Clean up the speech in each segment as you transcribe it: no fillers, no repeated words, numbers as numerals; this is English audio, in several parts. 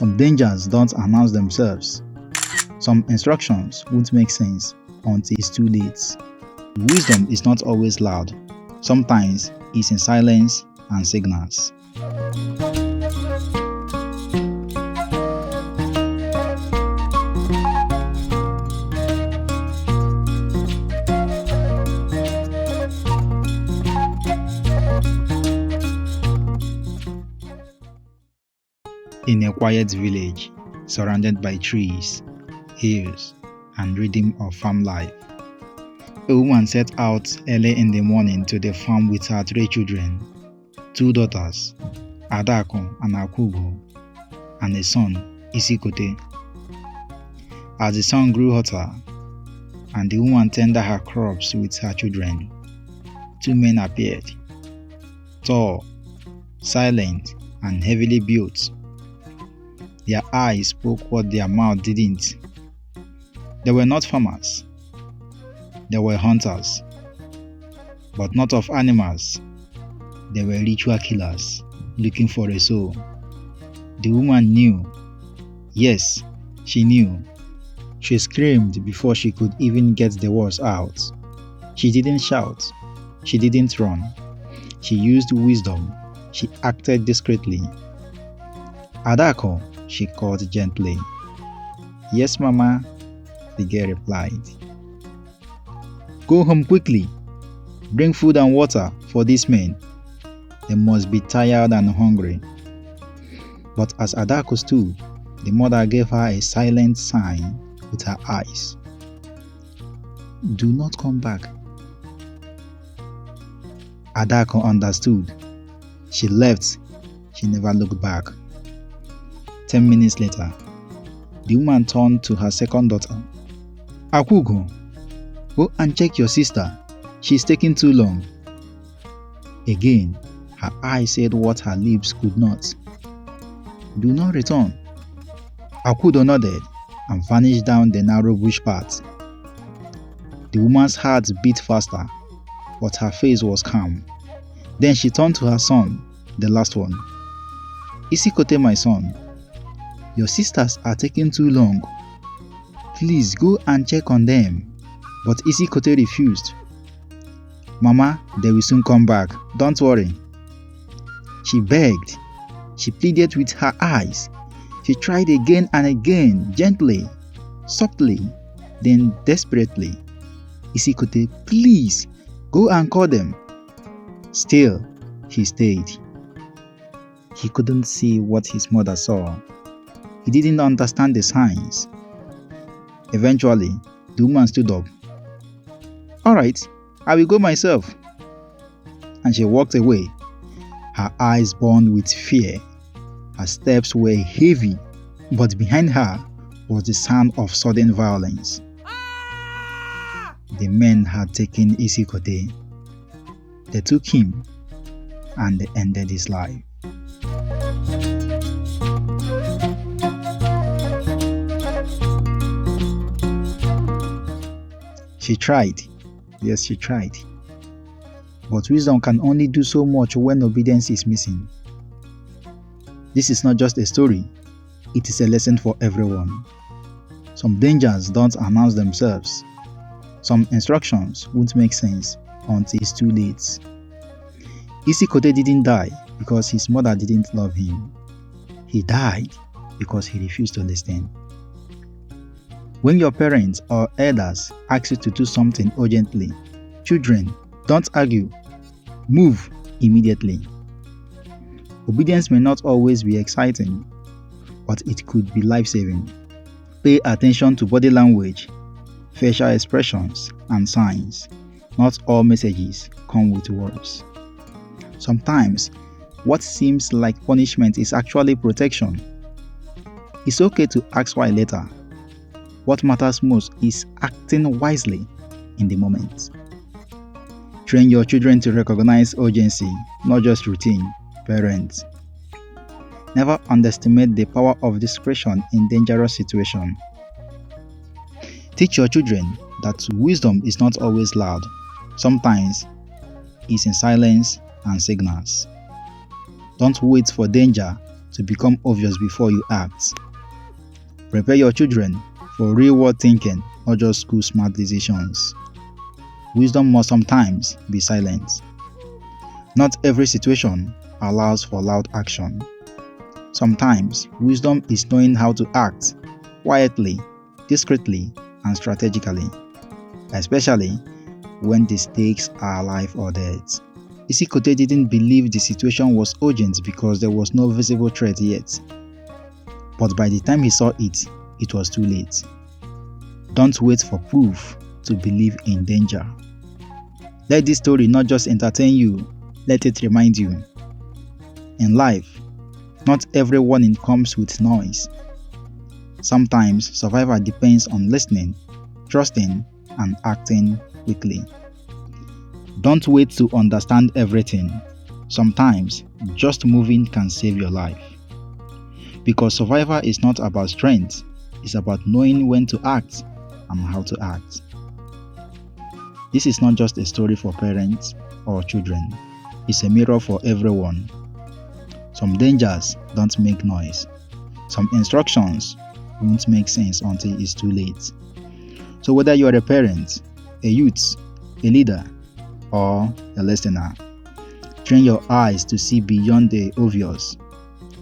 Some dangers don't announce themselves. Some instructions won't make sense until it's too late. Wisdom is not always loud. Sometimes it's in silence and signals. In a quiet village, surrounded by trees, hills, and rhythm of farm life, a woman set out early in the morning to the farm with her 3 children, 2 daughters, Adako and Akugo, and a son, Isikote. As the sun grew hotter, and the woman tended her crops with her children, 2 men appeared, tall, silent, and heavily built. Their eyes spoke what their mouth didn't. They were not farmers. They were hunters. But not of animals. They were ritual killers, looking for a soul. The woman knew. Yes, she knew. She screamed before she could even get the words out. She didn't shout. She didn't run. She used wisdom. She acted discreetly. Adako, she called gently. Yes, Mama, the girl replied. Go home quickly. Bring food and water for these men. They must be tired and hungry. But as Adako stood, the mother gave her a silent sign with her eyes. Do not come back. Adako understood. She left. She never looked back. 10 minutes later, the woman turned to her second daughter. Akugo, go and check your sister. She's taking too long. Again, her eyes said what her lips could not. Do not return. Akudo nodded and vanished down the narrow bush path. The woman's heart beat faster, but her face was calm. Then she turned to her son, the last one. Isikote, my son, your sisters are taking too long. Please go and check on them. But Isikote refused. Mama, they will soon come back. Don't worry. She begged. She pleaded with her eyes. She tried again and again, gently, softly, then desperately. Isikote, please, go and call them. Still, he stayed. He couldn't see what his mother saw. He didn't understand the signs. Eventually, the woman stood up. All right, I will go myself. And she walked away. Her eyes burned with fear. Her steps were heavy, but behind her was the sound of sudden violence. The men had taken Isikote. They took him and they ended his life. She tried. Yes, she tried. But wisdom can only do so much when obedience is missing. This is not just a story. It is a lesson for everyone. Some dangers don't announce themselves. Some instructions won't make sense until it's too late. Isikote didn't die because his mother didn't love him. He died because he refused to listen. When your parents or elders ask you to do something urgently, children, don't argue. Move immediately. Obedience may not always be exciting, but it could be life-saving. Pay attention to body language, facial expressions, and signs. Not all messages come with words. Sometimes, what seems like punishment is actually protection. It's okay to ask why later. What matters most is acting wisely in the moment. Train your children to recognize urgency, not just routine. Parents, never underestimate the power of discretion in dangerous situations. Teach your children that wisdom is not always loud. Sometimes it's in silence and signals. Don't wait for danger to become obvious before you act. Prepare your children for real-world thinking, not just school smart decisions. Wisdom must sometimes be silent. Not every situation allows for loud action. Sometimes, wisdom is knowing how to act quietly, discreetly, and strategically, especially when the stakes are life or death. Isikote didn't believe the situation was urgent because there was no visible threat yet. But by the time he saw it, it was too late. Don't wait for proof to believe in danger. Let this story not just entertain you, let it remind you. In life, not every warning comes with noise. Sometimes survival depends on listening, trusting, and acting quickly. Don't wait to understand everything. Sometimes just moving can save your life. Because survival is not about strength, it's about knowing when to act and how to act. This is not just a story for parents or children, it's a mirror for everyone. Some dangers don't make noise. Some instructions won't make sense until it's too late. So whether you're a parent, a youth, a leader, or a listener, train your eyes to see beyond the obvious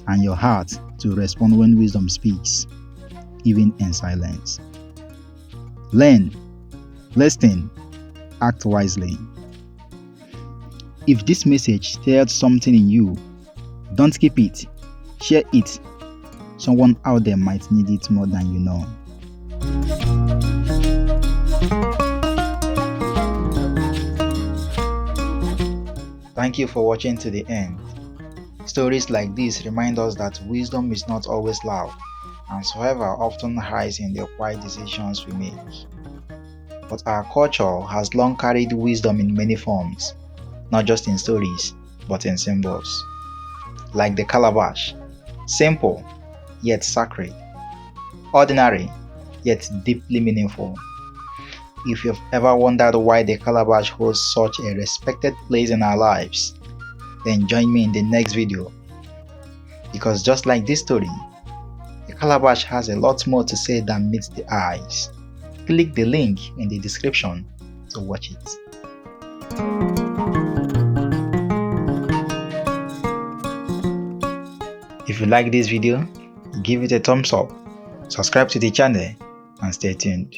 and your heart to respond when wisdom speaks, even in silence. Learn, listen, act wisely. If this message stirred something in you, don't keep it, share it. Someone out there might need it more than you know. Thank you for watching to the end. Stories like this remind us that wisdom is not always loud, and survival often hides in the quiet decisions we make. But our culture has long carried wisdom in many forms, not just in stories, but in symbols. Like the calabash, simple yet sacred, ordinary yet deeply meaningful. If you've ever wondered why the calabash holds such a respected place in our lives, then join me in the next video. Because just like this story, the calabash has a lot more to say than meets the eyes. Click the link in the description to watch it. If you like this video, give it a thumbs up, subscribe to the channel, and stay tuned.